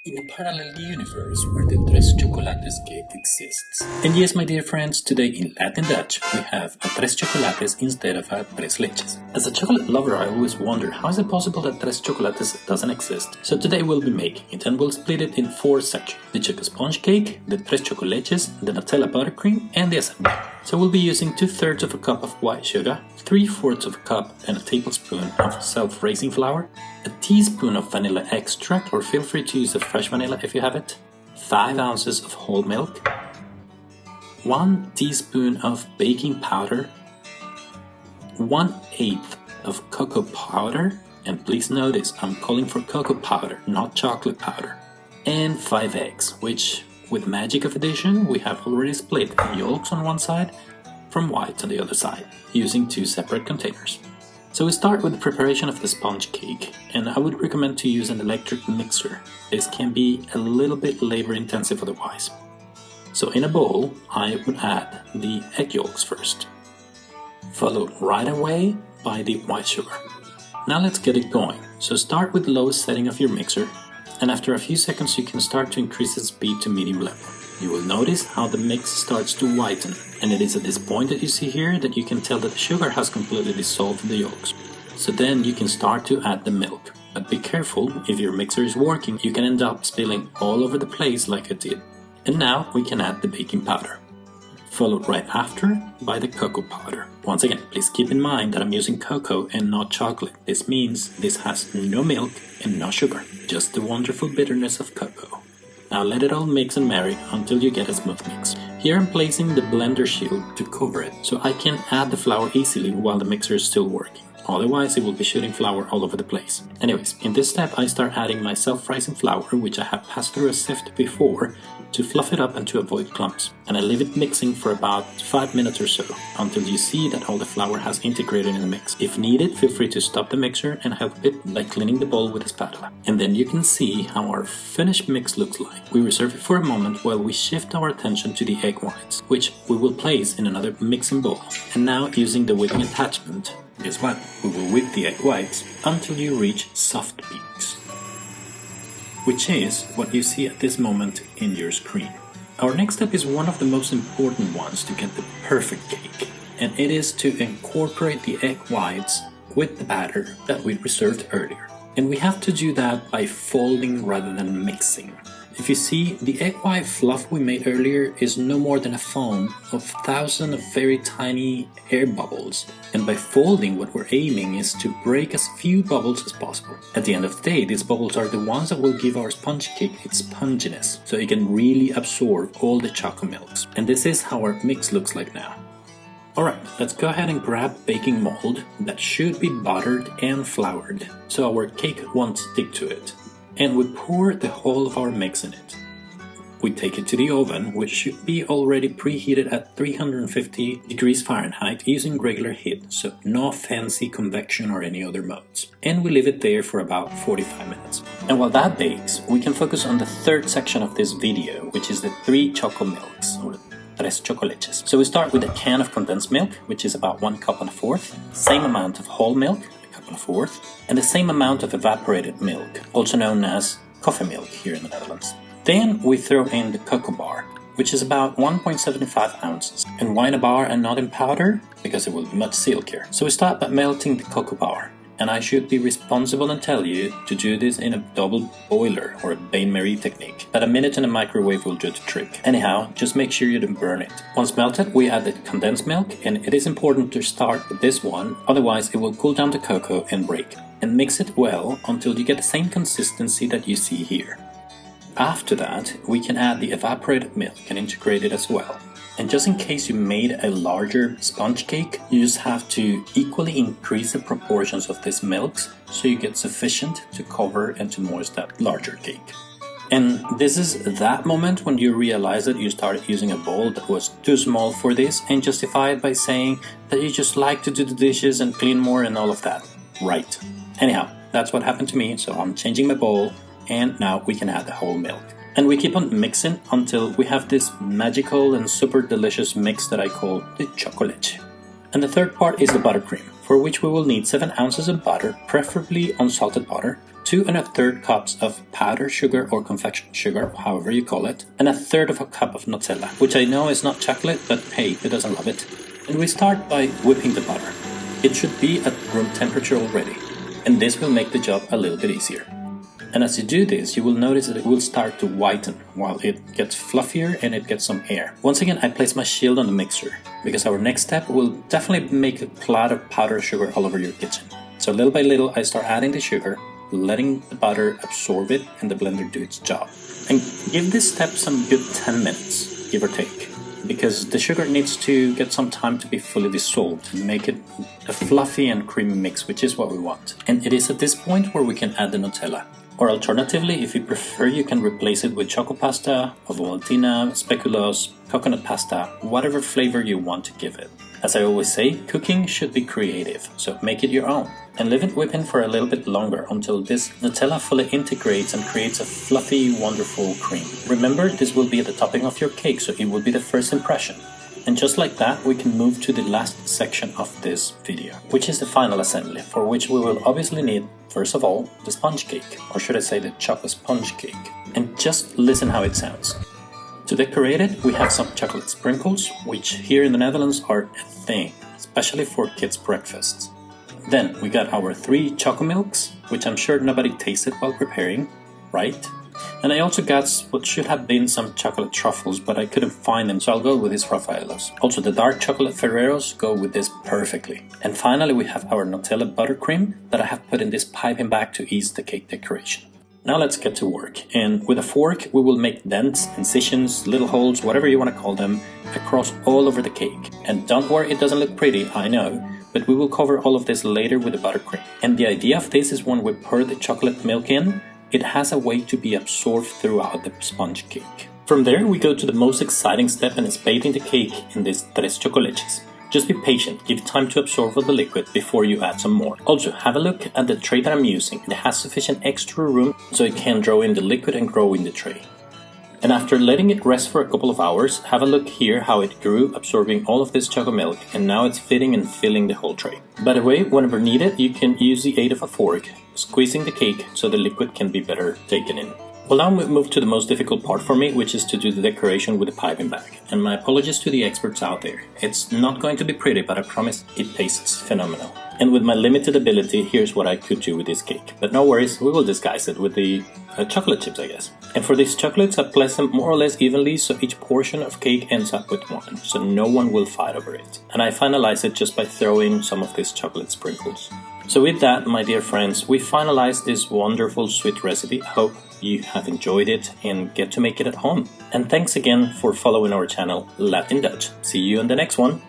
in a parallel universe where the Tres Choco Leches cake exists. And yes, my dear friends, today in LatinDutch we have a Tres Choco Leches instead of a Tres Leches. As a chocolate lover, I always wonder how is it possible that Tres Choco Leches doesn't exist. So today we'll be making it, and we'll split it in 4 sections: the Choco Sponge Cake, the Tres Choco Leches, the Nutella Buttercream, and the assembly. So we'll be using 2/3 of a cup of white sugar, 3/4 of a cup and a tablespoon of self-raising flour, a teaspoon of vanilla extract, or feel free to use the fresh vanilla if you have it, 5 ounces of whole milk, 1 teaspoon of baking powder, 1/8 of cocoa powder, and please notice I'm calling for cocoa powder, not chocolate powder, and 5 eggs, which with magic of addition we have already split yolks on one side from whites on the other side, using 2 separate containers. So we start with the preparation of the sponge cake, and I would recommend to use an electric mixer. This can be a little bit labor intensive otherwise. So in a bowl I would add the egg yolks first, followed right away by the white sugar. Now let's get it going. So start with the lowest setting of your mixer, and after a few seconds you can start to increase the speed to medium level. You will notice how the mix starts to whiten, and it is at this point that you see here that you can tell that the sugar has completely dissolved the yolks. So then you can start to add the milk. But be careful, if your mixer is working, you can end up spilling all over the place like I did. And now we can add the baking powder, followed right after by the cocoa powder. Once again, please keep in mind that I'm using cocoa and not chocolate. This means this has no milk and no sugar, just the wonderful bitterness of cocoa. Now let it all mix and marry until you get a smooth mix. Here I'm placing the blender shield to cover it, so I can add the flour easily while the mixer is still working. Otherwise it will be shooting flour all over the place. Anyways, in this step I start adding my self-rising flour, which I have passed through a sift before to fluff it up and to avoid clumps. And I leave it mixing for about 5 minutes or so, until you see that all the flour has integrated in the mix. If needed, feel free to stop the mixer and help it by cleaning the bowl with a spatula. And then you can see how our finished mix looks like. We reserve it for a moment while we shift our attention to the egg whites, which we will place in another mixing bowl. And now, using the whipping attachment, guess what? We will whip the egg whites until you reach soft peaks, which is what you see at this moment in your screen. Our next step is one of the most important ones to get the perfect cake, and it is to incorporate the egg whites with the batter that we reserved earlier. And we have to do that by folding rather than mixing. If you see, the egg white fluff we made earlier is no more than a foam of thousands of very tiny air bubbles, and by folding what we're aiming is to break as few bubbles as possible. At the end of the day, these bubbles are the ones that will give our sponge cake its sponginess, so it can really absorb all the choco milks. And this is how our mix looks like now. Alright, let's go ahead and grab a baking mold that should be buttered and floured, so our cake won't stick to it. And we pour the whole of our mix in it. We take it to the oven, which should be already preheated at 350 degrees Fahrenheit using regular heat, so no fancy convection or any other modes. And we leave it there for about 45 minutes. And while that bakes, we can focus on the third section of this video, which is the 3 choco milks, or Tres Choco Leches. So we start with a can of condensed milk, which is about 1 cup and a fourth, same amount of whole milk, and a fourth, and the same amount of evaporated milk, also known as coffee milk here in the Netherlands. Then we throw in the cocoa bar, which is about 1.75 ounces, and why in a bar and not in powder? Because it will be much silkier. So we start by melting the cocoa bar, and I should be responsible and tell you to do this in a double boiler or a bain-marie technique. But a minute in a microwave will do the trick. Anyhow, just make sure you don't burn it. Once melted, we add the condensed milk, and it is important to start with this one, otherwise it will cool down the cocoa and break. And mix it well until you get the same consistency that you see here. After that, we can add the evaporated milk and integrate it as well. And just in case you made a larger sponge cake, you just have to equally increase the proportions of these milks so you get sufficient to cover and to moist that larger cake. And this is that moment when you realize that you started using a bowl that was too small for this, and justify it by saying that you just like to do the dishes and clean more and all of that. Right. Anyhow, that's what happened to me, so I'm changing my bowl, and now we can add the whole milk. And we keep on mixing until we have this magical and super delicious mix that I call the Choco Leche. And the third part is the buttercream, for which we will need 7 ounces of butter, preferably unsalted butter, 2 1/3 cups of powdered sugar or confection sugar, however you call it, and 1/3 cup of Nutella, which I know is not chocolate, but hey, who doesn't love it? And we start by whipping the butter. It should be at room temperature already, and this will make the job a little bit easier. And as you do this, you will notice that it will start to whiten while it gets fluffier and it gets some air. Once again, I place my shield on the mixer, because our next step will definitely make a cloud of powdered sugar all over your kitchen. So little by little, I start adding the sugar, letting the butter absorb it and the blender do its job. And give this step some good 10 minutes, give or take, because the sugar needs to get some time to be fully dissolved and make it a fluffy and creamy mix, which is what we want. And it is at this point where we can add the Nutella. Or alternatively, if you prefer, you can replace it with choco pasta, Ovomaltina, speculoos, coconut pasta, whatever flavor you want to give it. As I always say, cooking should be creative, so make it your own. And leave it whipping for a little bit longer until this Nutella fully integrates and creates a fluffy, wonderful cream. Remember, this will be the topping of your cake, so it will be the first impression. And just like that, we can move to the last section of this video, which is the final assembly, for which we will obviously need, first of all, the sponge cake, or should I say the chocolate sponge cake. And just listen how it sounds. To decorate it, we have some chocolate sprinkles, which here in the Netherlands are a thing, especially for kids' breakfasts. Then we got our 3 choco milks, which I'm sure nobody tasted while preparing, right? And I also got what should have been some chocolate truffles, but I couldn't find them, so I'll go with these Raffaellos. Also, the dark chocolate Ferreros go with this perfectly. And finally, we have our Nutella buttercream that I have put in this piping bag to ease the cake decoration. Now let's get to work, and with a fork we will make dents, incisions, little holes, whatever you want to call them, across all over the cake. And don't worry, it doesn't look pretty, I know, but we will cover all of this later with the buttercream. And the idea of this is when we pour the chocolate milk in, it has a way to be absorbed throughout the sponge cake. From there we go to the most exciting step, and it's bathing the cake in this Tres Choco Leches. Just be patient, give time to absorb all the liquid before you add some more. Also, have a look at the tray that I'm using. It has sufficient extra room so it can draw in the liquid and grow in the tray. And after letting it rest for a couple of hours, have a look here how it grew, absorbing all of this chocolate milk, and now it's fitting and filling the whole tray. By the way, whenever needed, you can use the aid of a fork, squeezing the cake so the liquid can be better taken in. Well, now we move to the most difficult part for me, which is to do the decoration with the piping bag. And my apologies to the experts out there. It's not going to be pretty, but I promise it tastes phenomenal. And with my limited ability, here's what I could do with this cake. But no worries, we will disguise it with the chocolate chips, I guess. And for these chocolates, I place them more or less evenly, so each portion of cake ends up with one, so no one will fight over it. And I finalize it just by throwing some of these chocolate sprinkles. So with that, my dear friends, we finalized this wonderful sweet recipe. Hope you have enjoyed it and get to make it at home. And thanks again for following our channel, LatinDutch. See you in the next one.